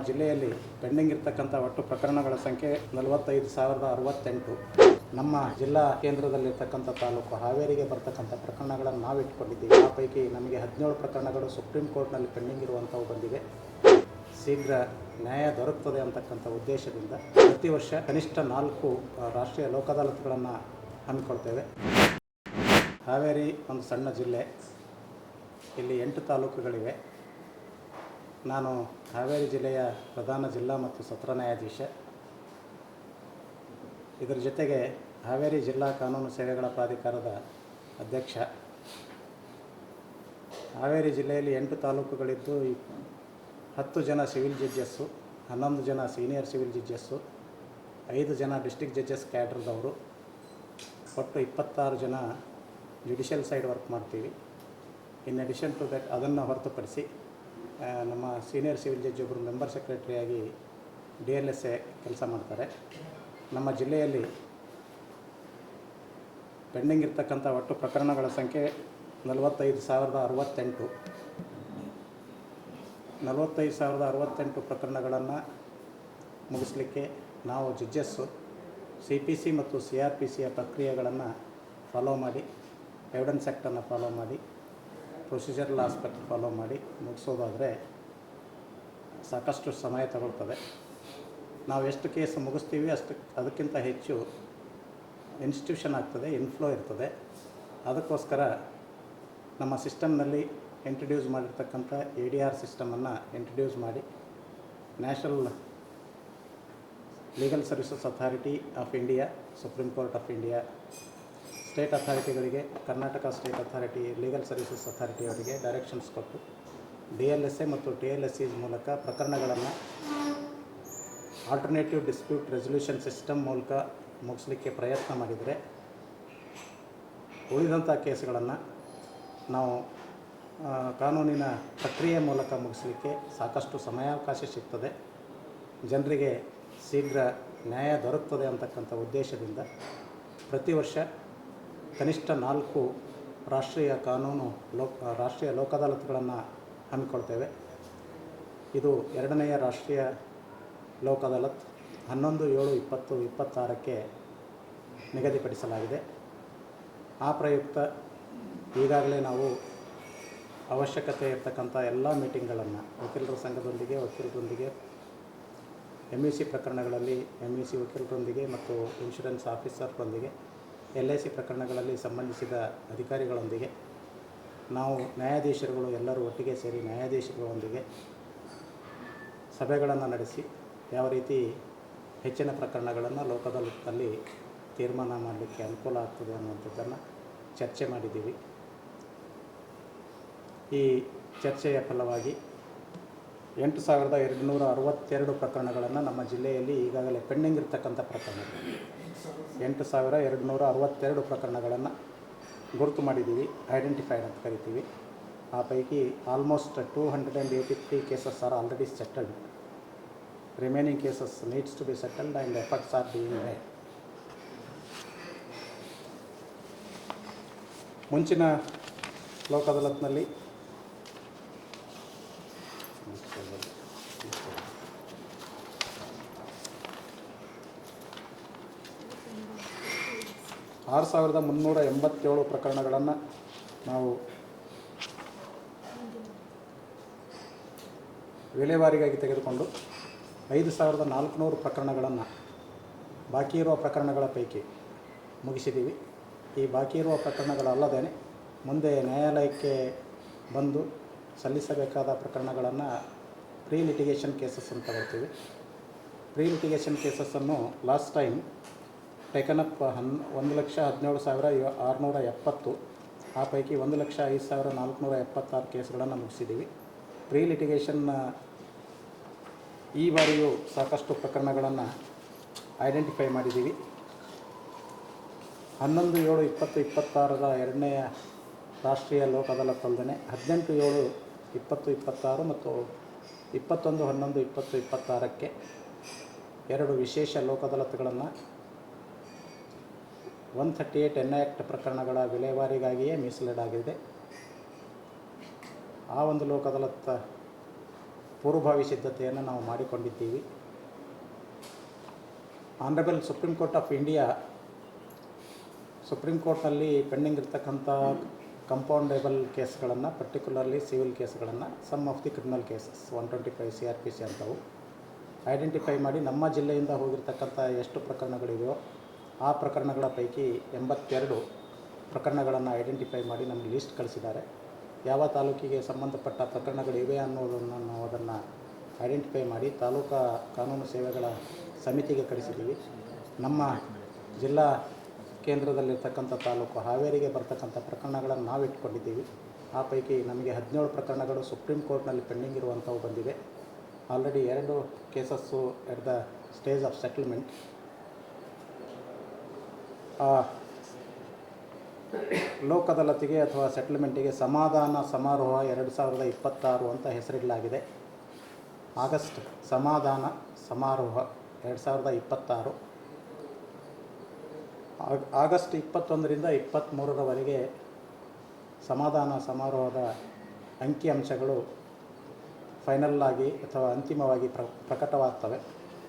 ಜಿಲ್ಲೆಯಲ್ಲಿ ಪೆಂಡಿಂಗ್ ಇರ್ತಕ್ಕಂಥ ಒಟ್ಟು ಪ್ರಕರಣಗಳ ಸಂಖ್ಯೆ 45,068. ನಮ್ಮ ಜಿಲ್ಲಾ ಕೇಂದ್ರದಲ್ಲಿರ್ತಕ್ಕಂಥ ತಾಲೂಕು ಹಾವೇರಿಗೆ ಬರ್ತಕ್ಕಂಥ ಪ್ರಕರಣಗಳನ್ನು ನಾವು ಇಟ್ಕೊಂಡಿದ್ದೀವಿ. ಆ ಪೈಕಿ ನಮಗೆ 17 ಪ್ರಕರಣಗಳು ಸುಪ್ರೀಂ ಕೋರ್ಟ್ನಲ್ಲಿ ಪೆಂಡಿಂಗ್ ಇರುವಂಥವು ಬಂದಿವೆ. ಶೀಘ್ರ ನ್ಯಾಯ ದೊರಕುತ್ತದೆ ಅಂತಕ್ಕಂಥ ಉದ್ದೇಶದಿಂದ ಪ್ರತಿ ವರ್ಷ ಕನಿಷ್ಠ 4 ರಾಷ್ಟ್ರೀಯ ಲೋಕ ಅದಾಲತ್ಗಳನ್ನು ಹಮ್ಮಿಕೊಳ್ತೇವೆ. ಹಾವೇರಿ ಒಂದು ಸಣ್ಣ ಜಿಲ್ಲೆ, ಇಲ್ಲಿ 8 ತಾಲೂಕುಗಳಿವೆ. ನಾನು ಹಾವೇರಿ ಜಿಲ್ಲೆಯ ಪ್ರಧಾನ ಜಿಲ್ಲಾ ಮತ್ತು ಸತ್ರ ನ್ಯಾಯಾಧೀಶ. ಇದರ ಜೊತೆಗೆ ಹಾವೇರಿ ಜಿಲ್ಲಾ ಕಾನೂನು ಸೇವೆಗಳ ಪ್ರಾಧಿಕಾರದ ಅಧ್ಯಕ್ಷ. ಹಾವೇರಿ ಜಿಲ್ಲೆಯಲ್ಲಿ 8 ತಾಲೂಕುಗಳಿದ್ದು 10 ಜನ ಸಿವಿಲ್ ಜಡ್ಜಸ್ಸು, 11 ಜನ ಸೀನಿಯರ್ ಸಿವಿಲ್ ಜಡ್ಜಸ್ಸು, 5 ಜನ ಡಿಸ್ಟ್ರಿಕ್ಟ್ ಜಡ್ಜಸ್ ಕ್ಯಾಡ್ರದವರು, ಒಟ್ಟು 26 ಜನ ಜುಡಿಷಿಯಲ್ ಸೈಡ್ ವರ್ಕ್ ಮಾಡ್ತೀವಿ. ಇನ್ ಅಡಿಷನ್ ಟು ದಟ್, ಅದನ್ನು ಹೊರತುಪಡಿಸಿ ನಮ್ಮ ಸೀನಿಯರ್ ಸಿವಿಲ್ ಜಡ್ಜ್ ಒಬ್ಬರು ಮೆಂಬರ್ ಸೆಕ್ರೆಟರಿಯಾಗಿ DLSA ಕೆಲಸ ಮಾಡ್ತಾರೆ. ನಮ್ಮ ಜಿಲ್ಲೆಯಲ್ಲಿ ಪೆಂಡಿಂಗ್ ಇರ್ತಕ್ಕಂಥ ಒಟ್ಟು ಪ್ರಕರಣಗಳ ಸಂಖ್ಯೆ 45,068. 45,068 ಪ್ರಕರಣಗಳನ್ನು ಮುಗಿಸಲಿಕ್ಕೆ ನಾವು ಜಡ್ಜಸ್ಸು CPC ಮತ್ತು CRPCಯ ಪ್ರಕ್ರಿಯೆಗಳನ್ನು ಫಾಲೋ ಮಾಡಿ, ಎವಿಡೆನ್ಸ್ ಆ್ಯಕ್ಟನ್ನು ಫಾಲೋ ಮಾಡಿ, ಪ್ರೊಸೀಜರಲ್ ಆಸ್ಪೆಕ್ಟ್ ಫಾಲೋ ಮಾಡಿ ಮುಗಿಸೋದಾದರೆ ಸಾಕಷ್ಟು ಸಮಯ ತಗೊಳ್ತದೆ. ನಾವು ಎಷ್ಟು ಕೇಸ್ ಮುಗಿಸ್ತೀವಿ ಅದಕ್ಕಿಂತ ಹೆಚ್ಚು ಇನ್ಸ್ಟಿಟ್ಯೂಷನ್ ಆಗ್ತದೆ, ಇನ್ಫ್ಲೋ ಇರ್ತದೆ. ಅದಕ್ಕೋಸ್ಕರ ನಮ್ಮ ಸಿಸ್ಟಮ್ನಲ್ಲಿ ಇಂಟ್ರಡ್ಯೂಸ್ ಮಾಡಿರ್ತಕ್ಕಂಥ ADR ಸಿಸ್ಟಮನ್ನು ಇಂಟ್ರಡ್ಯೂಸ್ ಮಾಡಿ national legal services authority of India, supreme court of India, state ಅಥಾರಿಟಿಗಳಿಗೆ, Karnataka state authority legal services ಅಥಾರಿಟಿಯವರಿಗೆ ಡೈರೆಕ್ಷನ್ಸ್ ಕೊಟ್ಟು DLSA ಮತ್ತು TLSE ಮೂಲಕ ಪ್ರಕರಣಗಳನ್ನು ಆಲ್ಟರ್ನೇಟಿವ್ ಡಿಸ್ಪ್ಯೂಟ್ ರೆಸಲ್ಯೂಷನ್ ಸಿಸ್ಟಮ್ ಮೂಲಕ ಮುಗಿಸಲಿಕ್ಕೆ ಪ್ರಯತ್ನ ಮಾಡಿದರೆ, ಉಳಿದಂಥ ಕೇಸ್ಗಳನ್ನು ನಾವು ಕಾನೂನಿನ ಪ್ರಕ್ರಿಯೆ ಮೂಲಕ ಮುಗಿಸಲಿಕ್ಕೆ ಸಾಕಷ್ಟು ಸಮಯಾವಕಾಶ ಸಿಗ್ತದೆ. ಜನರಿಗೆ ಶೀಘ್ರ ನ್ಯಾಯ ದೊರಕುತ್ತದೆ ಅಂತಕ್ಕಂಥ ಉದ್ದೇಶದಿಂದ ಪ್ರತಿ ವರ್ಷ ಕನಿಷ್ಠ 4 ರಾಷ್ಟ್ರೀಯ ಲೋಕ ಅದಾಲತ್ಗಳನ್ನು ಹಮ್ಮಿಕೊಳ್ತೇವೆ. ಇದು 2ನೇ ರಾಷ್ಟ್ರೀಯ ಲೋಕ ಅದಾಲತ್ 11/7/2026ಕ್ಕೆ ನಿಗದಿಪಡಿಸಲಾಗಿದೆ. ಆ ಪ್ರಯುಕ್ತ ಈಗಾಗಲೇ ನಾವು ಅವಶ್ಯಕತೆ ಇರತಕ್ಕಂಥ ಎಲ್ಲ ಮೀಟಿಂಗ್ಗಳನ್ನು ವಕೀಲರ ಸಂಘದೊಂದಿಗೆ, ವಕೀಲರೊಂದಿಗೆ, MEC ಪ್ರಕರಣಗಳಲ್ಲಿ MEC ವಕೀಲರೊಂದಿಗೆ ಮತ್ತು ಇನ್ಶೂರೆನ್ಸ್ ಆಫೀಸರ್ರೊಂದಿಗೆ, LIC ಪ್ರಕರಣಗಳಲ್ಲಿ ಸಂಬಂಧಿಸಿದ ಅಧಿಕಾರಿಗಳೊಂದಿಗೆ, ನಾವು ನ್ಯಾಯಾಧೀಶರುಗಳು ಎಲ್ಲರೂ ಒಟ್ಟಿಗೆ ಸೇರಿ ನ್ಯಾಯಾಧೀಶರುಗಳೊಂದಿಗೆ ಸಭೆಗಳನ್ನು ನಡೆಸಿ ಯಾವ ರೀತಿ ಹೆಚ್ಚಿನ ಪ್ರಕರಣಗಳನ್ನು ಲೋಕ ಅದಾಲತ್ನಲ್ಲಿ ತೀರ್ಮಾನ ಮಾಡಲಿಕ್ಕೆ ಅನುಕೂಲ ಆಗ್ತದೆ ಅನ್ನುವಂಥದ್ದನ್ನು ಚರ್ಚೆ ಮಾಡಿದ್ದೀವಿ. ಈ ಚರ್ಚೆಯ ಫಲವಾಗಿ 8,262 ಪ್ರಕರಣಗಳನ್ನು ನಮ್ಮ ಜಿಲ್ಲೆಯಲ್ಲಿ ಈಗಾಗಲೇ ಪೆಂಡಿಂಗ್ ಇರ್ತಕ್ಕಂಥ ಪ್ರಕರಣಗಳು 8,262 ಪ್ರಕರಣಗಳನ್ನು ಗುರುತು ಮಾಡಿದ್ದೀವಿ, ಐಡೆಂಟಿಫೈಡ್ ಅಂತ ಕರಿತೀವಿ. ಆ ಪೈಕಿ almost 283 cases are already settled. Remaining cases needs to be settled and efforts are being made. ಮುಂಚಿನ ಲೋಕ ಅದಾಲತ್ನಲ್ಲಿ 6,387 ಪ್ರಕರಣಗಳನ್ನು ನಾವು ವಿಲೇವಾರಿಗಾಗಿ ತೆಗೆದುಕೊಂಡು 5,400 ಪ್ರಕರಣಗಳನ್ನು ಬಾಕಿ ಇರುವ ಪ್ರಕರಣಗಳ ಪೈಕಿ ಮುಗಿಸಿದ್ದೀವಿ. ಈ ಬಾಕಿ ಇರುವ ಪ್ರಕರಣಗಳಲ್ಲದೇ ಮುಂದೆ ನ್ಯಾಯಾಲಯಕ್ಕೆ ಬಂದು ಸಲ್ಲಿಸಬೇಕಾದ ಪ್ರಕರಣಗಳನ್ನು ಪ್ರೀ ಲಿಟಿಗೇಷನ್ ಕೇಸಸ್ ಅಂತ ತಗೊಳ್ತೀವಿ. ಪ್ರೀ ಲಿಟಿಗೇಷನ್ ಕೇಸಸ್ಸನ್ನು ಲಾಸ್ಟ್ ಟೈಮ್ ಟೇಕನ್ ಅಪ್ 1,17,670. ಆ ಪೈಕಿ 1,05,476 ಕೇಸ್ಗಳನ್ನು ಮುಗಿಸಿದ್ದೀವಿ. ಪ್ರೀ ಲಿಟಿಗೇಷನ್ ಈ ಬಾರಿಯೂ ಸಾಕಷ್ಟು ಪ್ರಕರಣಗಳನ್ನು ಐಡೆಂಟಿಫೈ ಮಾಡಿದ್ದೀವಿ. 11/7/2026 2ನೇ ರಾಷ್ಟ್ರೀಯ ಲೋಕ ಅದಾಲತ್ ಅಲ್ಲದೆ 18/7/2026 ಮತ್ತು 21/11/2026ಕ್ಕೆ 2 ವಿಶೇಷ ಲೋಕ ಅದಾಲತ್ಗಳನ್ನು 138 NACT ಪ್ರಕರಣಗಳ ವಿಲೇವಾರಿಗಾಗಿಯೇ ಮೀಸಲಿಡಲಾಗಿದೆ. ಆ ಒಂದು ಲೋಕ ಅದಾಲತ್ ಪೂರ್ವಭಾವಿ ಸಿದ್ಧತೆಯನ್ನು ನಾವು ಮಾಡಿಕೊಂಡಿದ್ದೀವಿ. Honourable supreme court of India supreme ಕೋರ್ಟ್ನಲ್ಲಿ ಪೆಂಡಿಂಗ್ ಇರ್ತಕ್ಕಂಥ ಕಂಪೌಂಡೇಬಲ್ ಕೇಸ್ಗಳನ್ನು, ಪರ್ಟಿಕ್ಯುಲರ್ಲಿ ಸಿವಿಲ್ ಕೇಸ್ಗಳನ್ನು, some of the criminal cases 125 CRPC ಅಂಥವು ಐಡೆಂಟಿಫೈ ಮಾಡಿ ನಮ್ಮ ಜಿಲ್ಲೆಯಿಂದ ಹೋಗಿರ್ತಕ್ಕಂಥ ಎಷ್ಟು ಪ್ರಕರಣಗಳಿವೆಯೋ ಆ ಪ್ರಕರಣಗಳ ಪೈಕಿ 82 ಪ್ರಕರಣಗಳನ್ನು ಐಡೆಂಟಿಫೈ ಮಾಡಿ ನಮಗೆ ಲಿಸ್ಟ್ ಕಳಿಸಿದ್ದಾರೆ. ಯಾವ ತಾಲೂಕಿಗೆ ಸಂಬಂಧಪಟ್ಟ ಪ್ರಕರಣಗಳಿವೆ ಅನ್ನೋದನ್ನು ನಾವು ಅದನ್ನು ಐಡೆಂಟಿಫೈ ಮಾಡಿ ತಾಲೂಕಾ ಕಾನೂನು ಸೇವೆಗಳ ಸಮಿತಿಗೆ ಕಳಿಸಿದ್ದೀವಿ. ನಮ್ಮ ಜಿಲ್ಲಾ ಕೇಂದ್ರದಲ್ಲಿರ್ತಕ್ಕಂಥ ತಾಲೂಕು ಹಾವೇರಿಗೆ ಬರ್ತಕ್ಕಂಥ ಪ್ರಕರಣಗಳನ್ನು ನಾವು ಇಟ್ಕೊಂಡಿದ್ದೀವಿ. ಆ ಪೈಕಿ ನಮಗೆ 17 ಪ್ರಕರಣಗಳು ಸುಪ್ರೀಂ ಕೋರ್ಟ್ನಲ್ಲಿ ಪೆಂಡಿಂಗ್ ಇರುವಂಥವು ಬಂದಿವೆ. Already 2 cases at the stage of settlement. Lok ಅದಾಲತಿಗೆ ಅಥವಾ ಸೆಟಲ್ಮೆಂಟಿಗೆ ಸಮಾಧಾನ ಸಮಾರೋಹ 2026 ಅಂತ ಹೆಸರಿಡಲಾಗಿದೆ. ಆಗಸ್ಟ್ ಸಮಾಧಾನ ಸಮಾರೋಹ 2026. ಆಗಸ್ಟ್ 21ರಿಂದ 23ರವರೆಗೆ ಸಮಾಧಾನ ಸಮಾರೋಹದ ಅಂಕಿಅಂಶಗಳು ಫೈನಲ್ ಆಗಿ ಅಥವಾ ಅಂತಿಮವಾಗಿ ಪ್ರಕಟವಾಗ್ತವೆ.